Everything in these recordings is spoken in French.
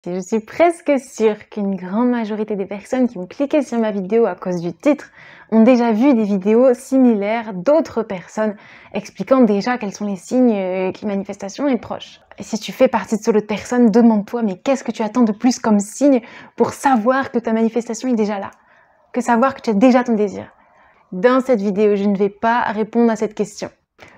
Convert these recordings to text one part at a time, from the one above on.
Je suis presque sûre qu'une grande majorité des personnes qui ont cliqué sur ma vidéo à cause du titre ont déjà vu des vidéos similaires d'autres personnes expliquant déjà quels sont les signes qu'une manifestation est proche. Et si tu fais partie de ce lot de personnes, demande-toi mais qu'est-ce que tu attends de plus comme signe pour savoir que ta manifestation est déjà là, que savoir que tu as déjà ton désir. Dans cette vidéo, je ne vais pas répondre à cette question.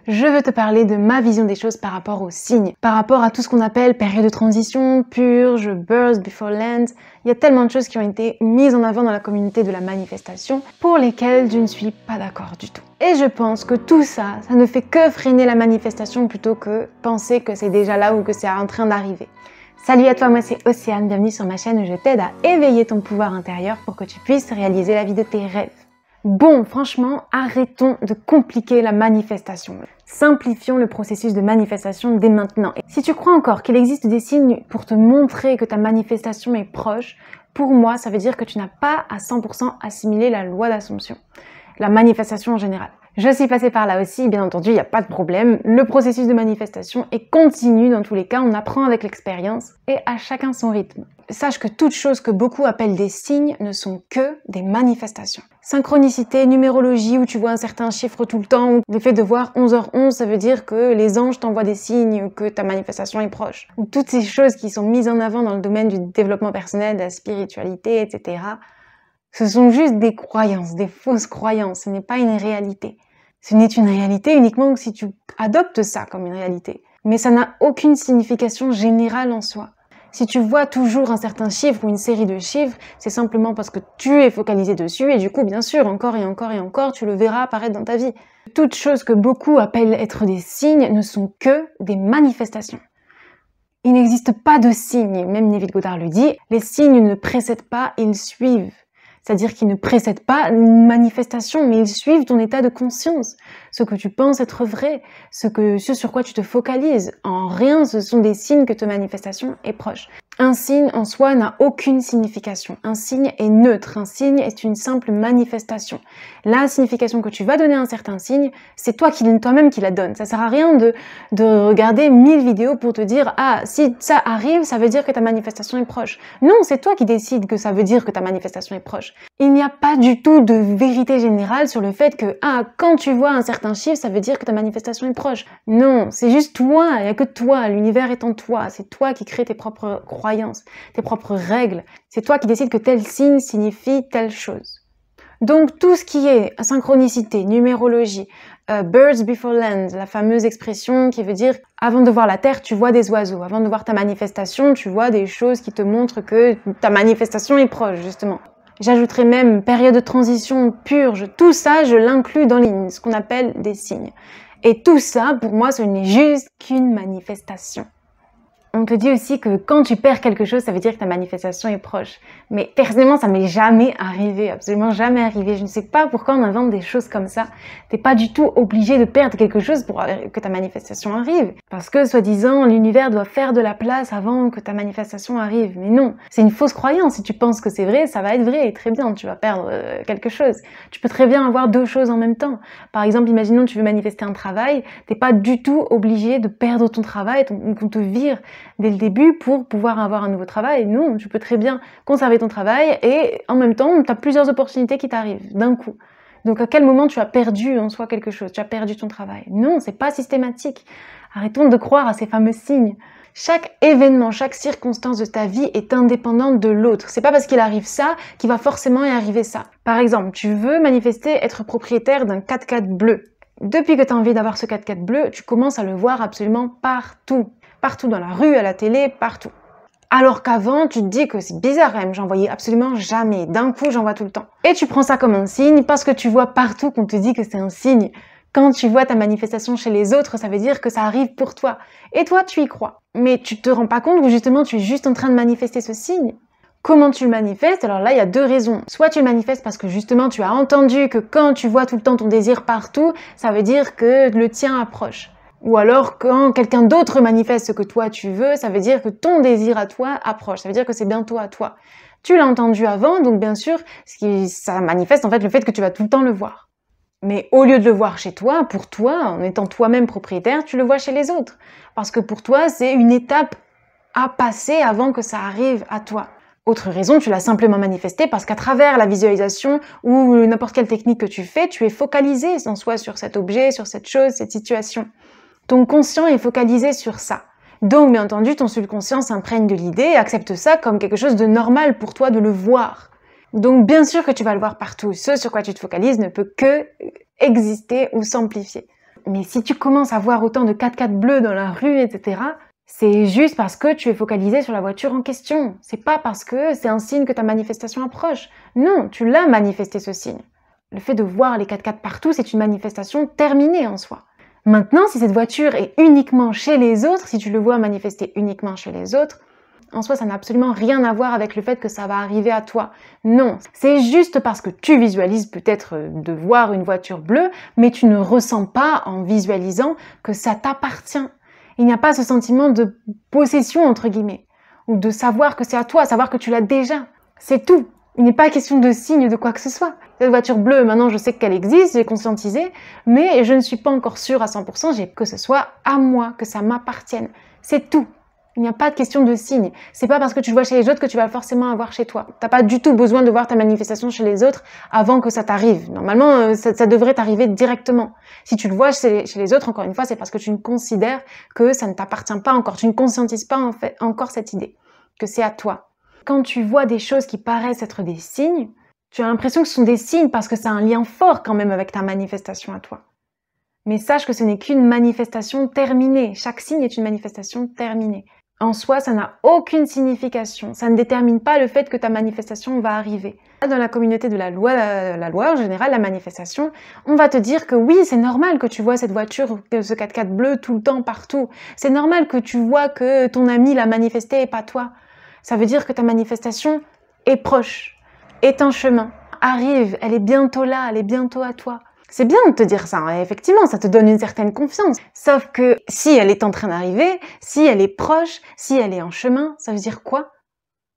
Je veux te parler de ma vision des choses par rapport aux signes, par rapport à tout ce qu'on appelle période de transition, purge, birth before land. Il y a tellement de choses qui ont été mises en avant dans la communauté de la manifestation pour lesquelles je ne suis pas d'accord du tout. Et je pense que tout ça, ça ne fait que freiner la manifestation plutôt que penser que c'est déjà là ou que c'est en train d'arriver. Salut à toi, moi c'est Océane, bienvenue sur ma chaîne où je t'aide à éveiller ton pouvoir intérieur pour que tu puisses réaliser la vie de tes rêves. Bon, franchement, arrêtons de compliquer la manifestation. Simplifions le processus de manifestation dès maintenant. Et si tu crois encore qu'il existe des signes pour te montrer que ta manifestation est proche, pour moi, ça veut dire que tu n'as pas à 100% assimilé la loi d'Assomption, la manifestation en général. Je suis passée par là aussi, bien entendu, il n'y a pas de problème. Le processus de manifestation est continu dans tous les cas, on apprend avec l'expérience et à chacun son rythme. Sache que toutes choses que beaucoup appellent des signes ne sont que des manifestations. Synchronicité, numérologie, où tu vois un certain chiffre tout le temps, ou le fait de voir 11h11, ça veut dire que les anges t'envoient des signes, que ta manifestation est proche. Ou toutes ces choses qui sont mises en avant dans le domaine du développement personnel, de la spiritualité, etc. Ce sont juste des croyances, des fausses croyances, ce n'est pas une réalité. Ce n'est une réalité uniquement si tu adoptes ça comme une réalité. Mais ça n'a aucune signification générale en soi. Si tu vois toujours un certain chiffre ou une série de chiffres, c'est simplement parce que tu es focalisé dessus et du coup, bien sûr, encore et encore et encore, tu le verras apparaître dans ta vie. Toutes choses que beaucoup appellent être des signes ne sont que des manifestations. Il n'existe pas de signes, même Neville Goddard le dit, les signes ne précèdent pas, ils suivent. C'est-à-dire qu'ils ne précèdent pas une manifestation, mais ils suivent ton état de conscience. Ce que tu penses être vrai, ce sur quoi tu te focalises. En rien, ce sont des signes que ta manifestation est proche. Un signe en soi n'a aucune signification. Un signe est neutre. Un signe est une simple manifestation. La signification que tu vas donner à un certain signe, c'est toi-même qui la donne. Ça sert à rien de regarder 1000 vidéos pour te dire « Ah, si ça arrive, ça veut dire que ta manifestation est proche. » Non, c'est toi qui décides que ça veut dire que ta manifestation est proche. Il n'y a pas du tout de vérité générale sur le fait que « Ah, quand tu vois un certain chiffre, ça veut dire que ta manifestation est proche. » Non, c'est juste toi, il n'y a que toi, l'univers est en toi. C'est toi qui crée tes propres croyances, tes propres règles. C'est toi qui décides que tel signe signifie telle chose. Donc tout ce qui est synchronicité, numérologie, birds before land, la fameuse expression qui veut dire avant de voir la terre, tu vois des oiseaux. Avant de voir ta manifestation, tu vois des choses qui te montrent que ta manifestation est proche, justement. J'ajouterais même période de transition, purge, tout ça, je l'inclus dans ce qu'on appelle des signes. Et tout ça, pour moi, ce n'est juste qu'une manifestation. On te dit aussi que quand tu perds quelque chose, ça veut dire que ta manifestation est proche. Mais personnellement, ça m'est jamais arrivé, absolument jamais arrivé. Je ne sais pas pourquoi on invente des choses comme ça. T'es pas du tout obligé de perdre quelque chose pour que ta manifestation arrive. Parce que, soi-disant, l'univers doit faire de la place avant que ta manifestation arrive. Mais non, c'est une fausse croyance. Si tu penses que c'est vrai, ça va être vrai. Et très bien, tu vas perdre quelque chose. Tu peux très bien avoir deux choses en même temps. Par exemple, imaginons que tu veux manifester un travail. T'es pas du tout obligé de perdre ton travail, qu'on te vire dès le début pour pouvoir avoir un nouveau travail. Non, tu peux très bien conserver ton travail et en même temps, tu as plusieurs opportunités qui t'arrivent d'un coup. Donc à quel moment tu as perdu en soi quelque chose? Tu as perdu ton travail? Non, c'est pas systématique. Arrêtons de croire à ces fameux signes. Chaque événement, chaque circonstance de ta vie est indépendante de l'autre. C'est pas parce qu'il arrive ça qu'il va forcément y arriver ça. Par exemple, tu veux manifester être propriétaire d'un 4x4 bleu. Depuis que tu as envie d'avoir ce 4x4 bleu, tu commences à le voir absolument partout. Partout dans la rue, à la télé, partout. Alors qu'avant, tu te dis que c'est bizarre quand même, j'en voyais absolument jamais. D'un coup, j'en vois tout le temps. Et tu prends ça comme un signe parce que tu vois partout qu'on te dit que c'est un signe. Quand tu vois ta manifestation chez les autres, ça veut dire que ça arrive pour toi. Et toi, tu y crois. Mais tu te rends pas compte que justement, tu es juste en train de manifester ce signe. Comment tu le manifestes? Alors là, il y a deux raisons. Soit tu le manifestes parce que justement, tu as entendu que quand tu vois tout le temps ton désir partout, ça veut dire que le tien approche. Ou alors, quand quelqu'un d'autre manifeste ce que toi tu veux, ça veut dire que ton désir à toi approche. Ça veut dire que c'est bientôt à toi. Tu l'as entendu avant, donc bien sûr, ça manifeste en fait le fait que tu vas tout le temps le voir. Mais au lieu de le voir chez toi, pour toi, en étant toi-même propriétaire, tu le vois chez les autres. Parce que pour toi, c'est une étape à passer avant que ça arrive à toi. Autre raison, tu l'as simplement manifesté parce qu'à travers la visualisation ou n'importe quelle technique que tu fais, tu es focalisé en soi sur cet objet, sur cette chose, cette situation. Ton conscient est focalisé sur ça. Donc, bien entendu, ton subconscient s'imprègne de l'idée et accepte ça comme quelque chose de normal pour toi de le voir. Donc, bien sûr que tu vas le voir partout. Ce sur quoi tu te focalises ne peut que exister ou s'amplifier. Mais si tu commences à voir autant de 4x4 bleus dans la rue, etc., c'est juste parce que tu es focalisé sur la voiture en question. C'est pas parce que c'est un signe que ta manifestation approche. Non, tu l'as manifesté ce signe. Le fait de voir les 4x4 partout, c'est une manifestation terminée en soi. Maintenant, si cette voiture est uniquement chez les autres, si tu le vois manifester uniquement chez les autres, en soi, ça n'a absolument rien à voir avec le fait que ça va arriver à toi. Non, c'est juste parce que tu visualises peut-être de voir une voiture bleue, mais tu ne ressens pas en visualisant que ça t'appartient. Il n'y a pas ce sentiment de possession, entre guillemets, ou de savoir que c'est à toi, savoir que tu l'as déjà. C'est tout. Il n'est pas question de signe de quoi que ce soit. Cette voiture bleue, maintenant je sais qu'elle existe, j'ai conscientisé, mais je ne suis pas encore sûre à 100% que ce soit à moi, que ça m'appartienne. C'est tout. Il n'y a pas de question de signe. C'est pas parce que tu le vois chez les autres que tu vas forcément avoir chez toi. T'as pas du tout besoin de voir ta manifestation chez les autres avant que ça t'arrive. Normalement, ça devrait t'arriver directement. Si tu le vois chez les autres, encore une fois, c'est parce que tu ne considères que ça ne t'appartient pas encore. Tu ne conscientises pas en fait encore cette idée, que c'est à toi. Quand tu vois des choses qui paraissent être des signes, tu as l'impression que ce sont des signes parce que ça a un lien fort quand même avec ta manifestation à toi. Mais sache que ce n'est qu'une manifestation terminée. Chaque signe est une manifestation terminée. En soi, ça n'a aucune signification. Ça ne détermine pas le fait que ta manifestation va arriver. Dans la communauté de la loi en général, la manifestation, on va te dire que oui, c'est normal que tu vois cette voiture, ce 4x4 bleu tout le temps, partout. C'est normal que tu vois que ton ami l'a manifesté et pas toi. Ça veut dire que ta manifestation est proche, est en chemin, arrive, elle est bientôt là, elle est bientôt à toi. C'est bien de te dire ça, hein. Effectivement, ça te donne une certaine confiance. Sauf que si elle est en train d'arriver, si elle est proche, si elle est en chemin, ça veut dire quoi?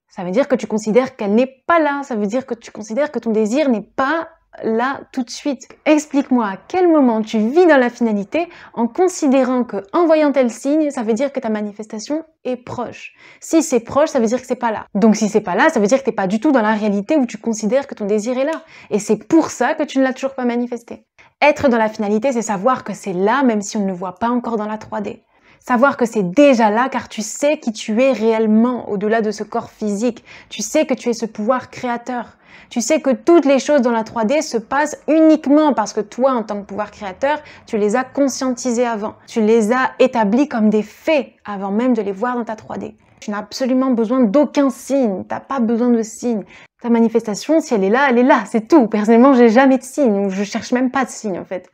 Ça veut dire que tu considères qu'elle n'est pas là, ça veut dire que tu considères que ton désir n'est pas là tout de suite. Explique-moi à quel moment tu vis dans la finalité en considérant que en voyant tel signe, ça veut dire que ta manifestation est proche. Si c'est proche, ça veut dire que c'est pas là. Donc si c'est pas là, ça veut dire que t'es pas du tout dans la réalité où tu considères que ton désir est là. Et c'est pour ça que tu ne l'as toujours pas manifesté. Être dans la finalité, c'est savoir que c'est là même si on ne le voit pas encore dans la 3D. Savoir que c'est déjà là car tu sais qui tu es réellement au-delà de ce corps physique. Tu sais que tu es ce pouvoir créateur. Tu sais que toutes les choses dans la 3D se passent uniquement parce que toi, en tant que pouvoir créateur, tu les as conscientisées avant. Tu les as établis comme des faits avant même de les voir dans ta 3D. Tu n'as absolument besoin d'aucun signe. Tu n'as pas besoin de signe. Ta manifestation, si elle est là, c'est tout. Personnellement, j'ai jamais de signe. Je cherche même pas de signe, en fait.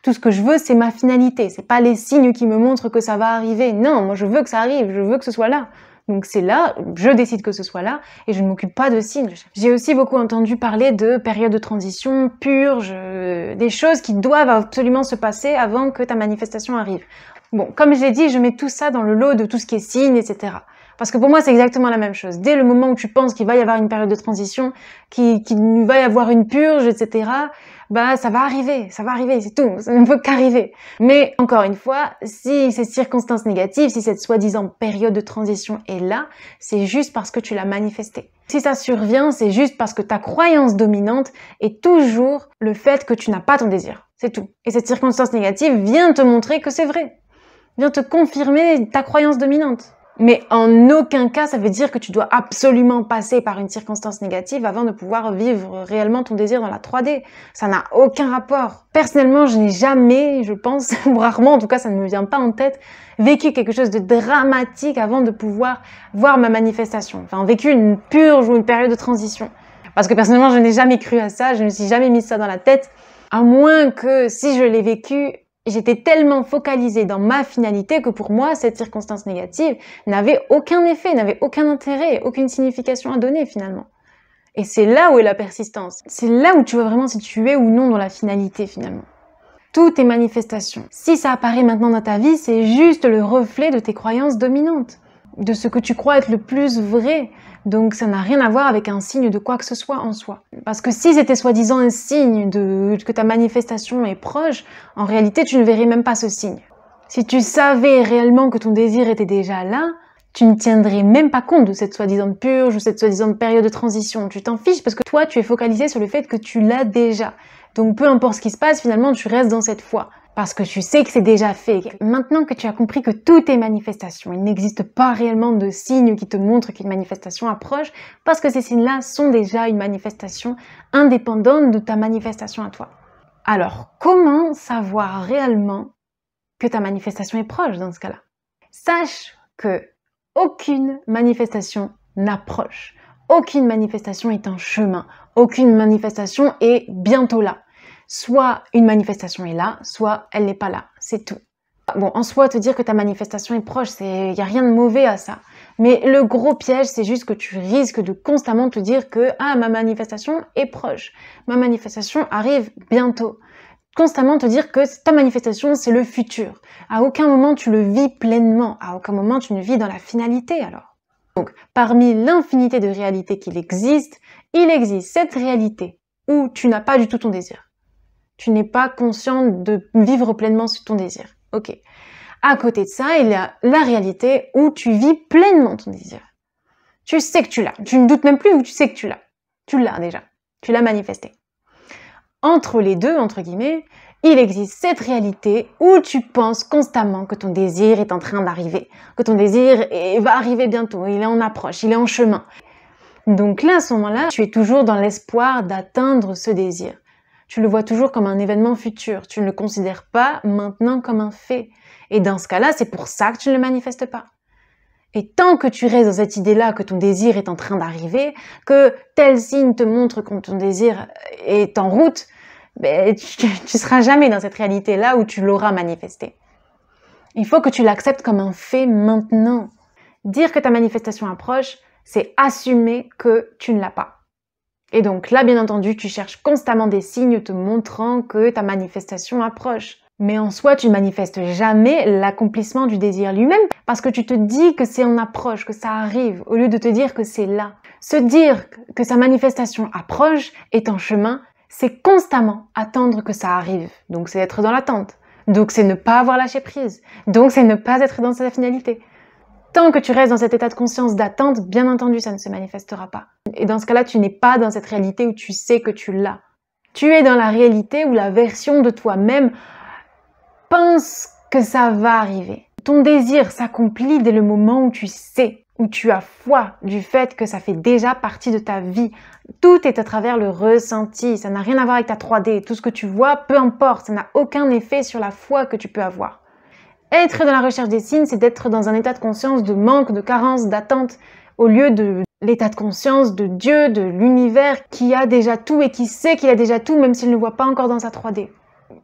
Tout ce que je veux, c'est ma finalité. C'est pas les signes qui me montrent que ça va arriver. Non, moi, je veux que ça arrive. Je veux que ce soit là. Donc c'est là, je décide que ce soit là et je ne m'occupe pas de signes. J'ai aussi beaucoup entendu parler de période de transition, purge, des choses qui doivent absolument se passer avant que ta manifestation arrive. Bon, comme je l'ai dit, je mets tout ça dans le lot de tout ce qui est signes, etc. Parce que pour moi, c'est exactement la même chose. Dès le moment où tu penses qu'il va y avoir une période de transition, qu'il va y avoir une purge, etc., bah ça va arriver, c'est tout, ça ne peut qu'arriver. Mais encore une fois, si ces circonstances négatives, si cette soi-disant période de transition est là, c'est juste parce que tu l'as manifesté. Si ça survient, c'est juste parce que ta croyance dominante est toujours le fait que tu n'as pas ton désir, c'est tout. Et cette circonstance négative vient te montrer que c'est vrai, vient te confirmer ta croyance dominante. Mais en aucun cas, ça veut dire que tu dois absolument passer par une circonstance négative avant de pouvoir vivre réellement ton désir dans la 3D. Ça n'a aucun rapport. Personnellement, je n'ai jamais, je pense, ou rarement, en tout cas ça ne me vient pas en tête, vécu quelque chose de dramatique avant de pouvoir voir ma manifestation. Enfin, vécu une purge ou une période de transition. Parce que personnellement, je n'ai jamais cru à ça, je ne me suis jamais mis ça dans la tête. À moins que, si je l'ai vécu, j'étais tellement focalisée dans ma finalité que pour moi, cette circonstance négative n'avait aucun effet, n'avait aucun intérêt, aucune signification à donner finalement. Et c'est là où est la persistance. C'est là où tu vois vraiment si tu es ou non dans la finalité finalement. Toutes tes manifestations. Si ça apparaît maintenant dans ta vie, c'est juste le reflet de tes croyances dominantes, de ce que tu crois être le plus vrai. Donc ça n'a rien à voir avec un signe de quoi que ce soit en soi. Parce que si c'était soi-disant un signe que ta manifestation est proche, en réalité tu ne verrais même pas ce signe. Si tu savais réellement que ton désir était déjà là, Tu ne tiendrais même pas compte de cette soi-disant purge ou cette soi-disant période de transition. Tu t'en fiches parce que toi, tu es focalisé sur le fait que tu l'as déjà. Donc peu importe ce qui se passe, finalement, tu restes dans cette foi. Parce que tu sais que c'est déjà fait. Maintenant que tu as compris que tout est manifestation, il n'existe pas réellement de signes qui te montrent qu'une manifestation approche, parce que ces signes-là sont déjà une manifestation indépendante de ta manifestation à toi. Alors, comment savoir réellement que ta manifestation est proche dans ce cas-là? Sache que aucune manifestation n'approche. Aucune manifestation est un chemin. Aucune manifestation est bientôt là. Soit une manifestation est là, soit elle n'est pas là. C'est tout. Bon, en soi, te dire que ta manifestation est proche, il n'y a rien de mauvais à ça. Mais le gros piège, c'est juste que tu risques de constamment te dire que « Ah, ma manifestation est proche. Ma manifestation arrive bientôt. » Constamment te dire que ta manifestation, c'est le futur. À aucun moment, tu le vis pleinement. À aucun moment, tu ne vis dans la finalité, alors. Donc, parmi l'infinité de réalités qu'il existe, il existe cette réalité où tu n'as pas du tout ton désir. Tu n'es pas conscient de vivre pleinement ton désir. Ok. À côté de ça, il y a la réalité où tu vis pleinement ton désir. Tu sais que tu l'as. Tu ne doutes même plus où tu sais que tu l'as. Tu l'as déjà. Tu l'as manifesté. Entre les deux, entre guillemets, il existe cette réalité où tu penses constamment que ton désir est en train d'arriver, que ton désir va arriver bientôt, il est en approche, il est en chemin. Donc là, à ce moment-là, tu es toujours dans l'espoir d'atteindre ce désir. Tu le vois toujours comme un événement futur, tu ne le considères pas maintenant comme un fait. Et dans ce cas-là, c'est pour ça que tu ne le manifestes pas. Et tant que tu restes dans cette idée-là que ton désir est en train d'arriver, que tel signe te montre que ton désir est en route, ben, tu seras jamais dans cette réalité-là où tu l'auras manifesté. Il faut que tu l'acceptes comme un fait maintenant. Dire que ta manifestation approche, c'est assumer que tu ne l'as pas. Et donc là, bien entendu, tu cherches constamment des signes te montrant que ta manifestation approche. Mais en soi, tu ne manifestes jamais l'accomplissement du désir lui-même parce que tu te dis que c'est en approche, que ça arrive, au lieu de te dire que c'est là. Se dire que sa manifestation approche est en chemin, c'est constamment attendre que ça arrive. Donc c'est être dans l'attente. Donc c'est ne pas avoir lâché prise. Donc c'est ne pas être dans sa finalité. Tant que tu restes dans cet état de conscience d'attente, bien entendu, ça ne se manifestera pas. Et dans ce cas-là, tu n'es pas dans cette réalité où tu sais que tu l'as. Tu es dans la réalité où la version de toi-même pense que ça va arriver. Ton désir s'accomplit dès le moment où tu sais, où tu as foi du fait que ça fait déjà partie de ta vie. Tout est à travers le ressenti, ça n'a rien à voir avec ta 3D. Tout ce que tu vois, peu importe, ça n'a aucun effet sur la foi que tu peux avoir. Être dans la recherche des signes, c'est d'être dans un état de conscience de manque, de carence, d'attente, au lieu de l'état de conscience de Dieu, de l'univers qui a déjà tout et qui sait qu'il a déjà tout, même s'il ne le voit pas encore dans sa 3D.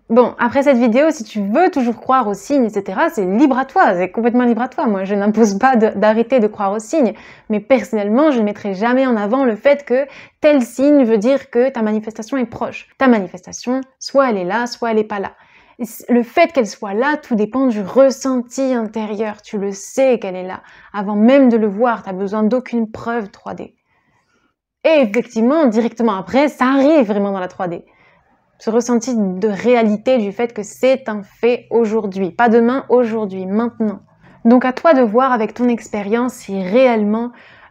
Bon, après cette vidéo, si tu veux toujours croire aux signes, etc., c'est libre à toi, c'est complètement libre à toi. Moi, je n'impose pas d'arrêter de croire aux signes, mais personnellement, je ne mettrai jamais en avant le fait que tel signe veut dire que ta manifestation est proche. Ta manifestation, soit elle est là, soit elle n'est pas là. Le fait qu'elle soit là, tout dépend du ressenti intérieur. Tu le sais qu'elle est là. Avant même de le voir, tu n'as besoin d'aucune preuve 3D. Et effectivement, directement après, ça arrive vraiment dans la 3D. Ce ressenti de réalité du fait que c'est un fait aujourd'hui. Pas demain, aujourd'hui, maintenant. Donc à toi de voir avec ton expérience si réellement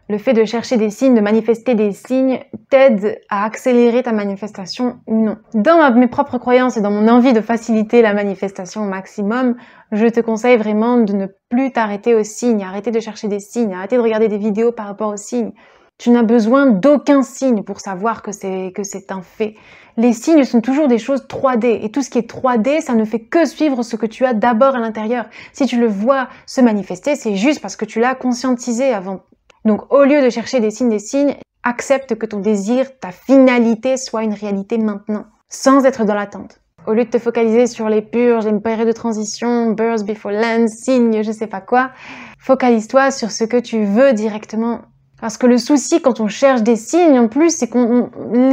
le fait de chercher des signes, de manifester des signes, t'aide à accélérer ta manifestation ou non. Dans mes propres croyances et dans mon envie de faciliter la manifestation au maximum, je te conseille vraiment de ne plus t'arrêter aux signes, arrêter de chercher des signes, arrêter de regarder des vidéos par rapport aux signes. Tu n'as besoin d'aucun signe pour savoir que c'est un fait. Les signes sont toujours des choses 3D et tout ce qui est 3D, ça ne fait que suivre ce que tu as d'abord à l'intérieur. Si tu le vois se manifester, c'est juste parce que tu l'as conscientisé avant. Donc au lieu de chercher des signes, accepte que ton désir, ta finalité soit une réalité maintenant, sans être dans l'attente. Au lieu de te focaliser sur les purges, les périodes de transition, birth before land, signes, je sais pas quoi, focalise-toi sur ce que tu veux directement. Parce que le souci quand on cherche des signes, en plus, c'est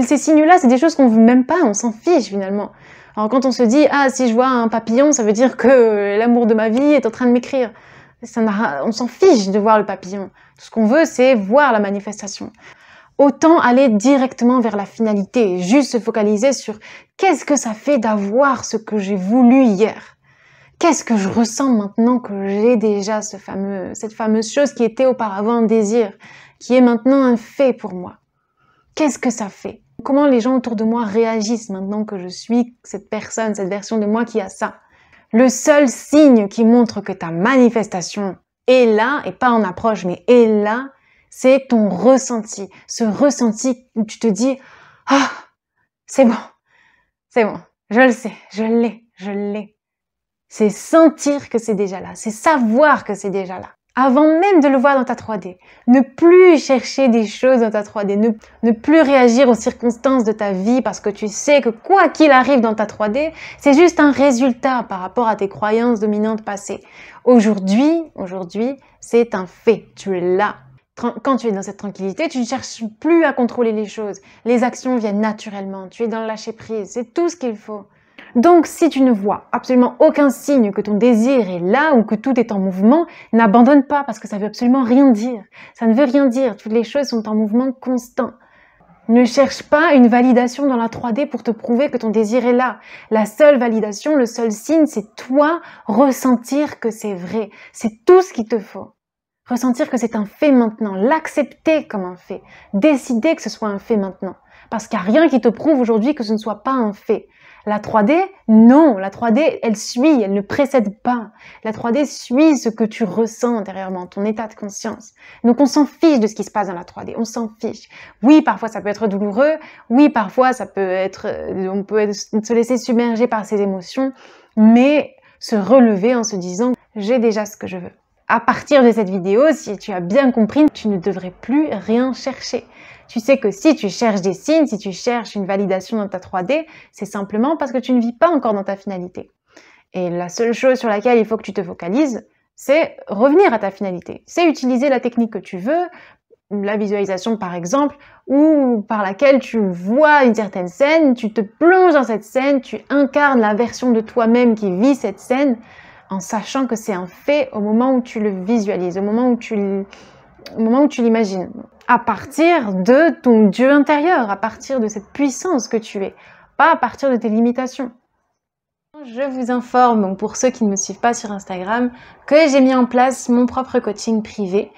ces signes-là, c'est des choses qu'on veut même pas, on s'en fiche finalement. Alors quand on se dit, ah, si je vois un papillon, ça veut dire que l'amour de ma vie est en train de m'écrire. On s'en fiche de voir le papillon. Tout ce qu'on veut, c'est voir la manifestation. Autant aller directement vers la finalité, juste se focaliser sur qu'est-ce que ça fait d'avoir ce que j'ai voulu hier. Qu'est-ce que je ressens maintenant que j'ai déjà cette fameuse chose qui était auparavant un désir, qui est maintenant un fait pour moi? Qu'est-ce que ça fait? Comment les gens autour de moi réagissent maintenant que je suis cette personne, cette version de moi qui a ça? Le seul signe qui montre que ta manifestation est là, et pas en approche, mais est là, c'est ton ressenti. Ce ressenti où tu te dis « Ah, c'est bon, je le sais, je l'ai. » C'est sentir que c'est déjà là, c'est savoir que c'est déjà là. Avant même de le voir dans ta 3D, ne plus chercher des choses dans ta 3D, ne plus réagir aux circonstances de ta vie parce que tu sais que quoi qu'il arrive dans ta 3D, c'est juste un résultat par rapport à tes croyances dominantes passées. Aujourd'hui, c'est un fait, tu es là. Quand tu es dans cette tranquillité, tu ne cherches plus à contrôler les choses. Les actions viennent naturellement, tu es dans le lâcher prise, c'est tout ce qu'il faut. Donc, si tu ne vois absolument aucun signe que ton désir est là ou que tout est en mouvement, n'abandonne pas parce que ça veut absolument rien dire. Ça ne veut rien dire. Toutes les choses sont en mouvement constant. Ne cherche pas une validation dans la 3D pour te prouver que ton désir est là. La seule validation, le seul signe, c'est toi ressentir que c'est vrai. C'est tout ce qu'il te faut. Ressentir que c'est un fait maintenant. L'accepter comme un fait. Décider que ce soit un fait maintenant. Parce qu'il n'y a rien qui te prouve aujourd'hui que ce ne soit pas un fait. La 3D, non, la 3D, elle suit, elle ne précède pas. La 3D suit ce que tu ressens intérieurement, ton état de conscience. Donc on s'en fiche de ce qui se passe dans la 3D, on s'en fiche. Oui, parfois ça peut être douloureux, oui, parfois ça peut être, on peut se laisser submerger par ses émotions, mais se relever en se disant « j'ai déjà ce que je veux ». À partir de cette vidéo, si tu as bien compris, tu ne devrais plus rien chercher. Tu sais que si tu cherches des signes, si tu cherches une validation dans ta 3D, c'est simplement parce que tu ne vis pas encore dans ta finalité. Et la seule chose sur laquelle il faut que tu te focalises, c'est revenir à ta finalité. C'est utiliser la technique que tu veux, la visualisation par exemple, ou par laquelle tu vois une certaine scène, tu te plonges dans cette scène, tu incarnes la version de toi-même qui vit cette scène, en sachant que c'est un fait au moment où tu le visualises, au moment où tu l'imagines. À partir de ton Dieu intérieur, à partir de cette puissance que tu es, pas à partir de tes limitations. Je vous informe, donc pour ceux qui ne me suivent pas sur Instagram, que j'ai mis en place mon propre coaching privé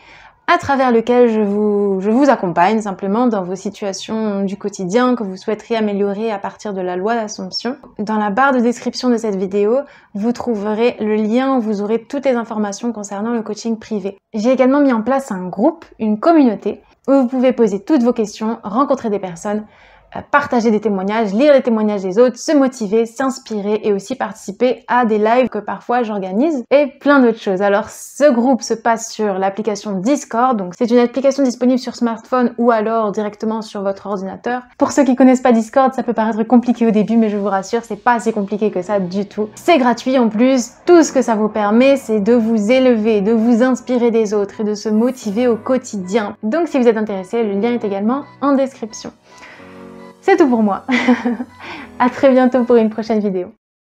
à travers lequel je vous accompagne simplement dans vos situations du quotidien que vous souhaiteriez améliorer à partir de la loi d'Assomption. Dans la barre de description de cette vidéo, vous trouverez le lien où vous aurez toutes les informations concernant le coaching privé. J'ai également mis en place un groupe, une communauté, où vous pouvez poser toutes vos questions, rencontrer des personnes, partager des témoignages, lire les témoignages des autres, se motiver, s'inspirer et aussi participer à des lives que parfois j'organise et plein d'autres choses. Alors ce groupe se passe sur l'application Discord, donc c'est une application disponible sur smartphone ou alors directement sur votre ordinateur. Pour ceux qui connaissent pas Discord, ça peut paraître compliqué au début, mais je vous rassure, c'est pas assez compliqué que ça du tout. C'est gratuit en plus, tout ce que ça vous permet, c'est de vous élever, de vous inspirer des autres et de se motiver au quotidien. Donc si vous êtes intéressé, le lien est également en description. C'est tout pour moi. À très bientôt pour une prochaine vidéo.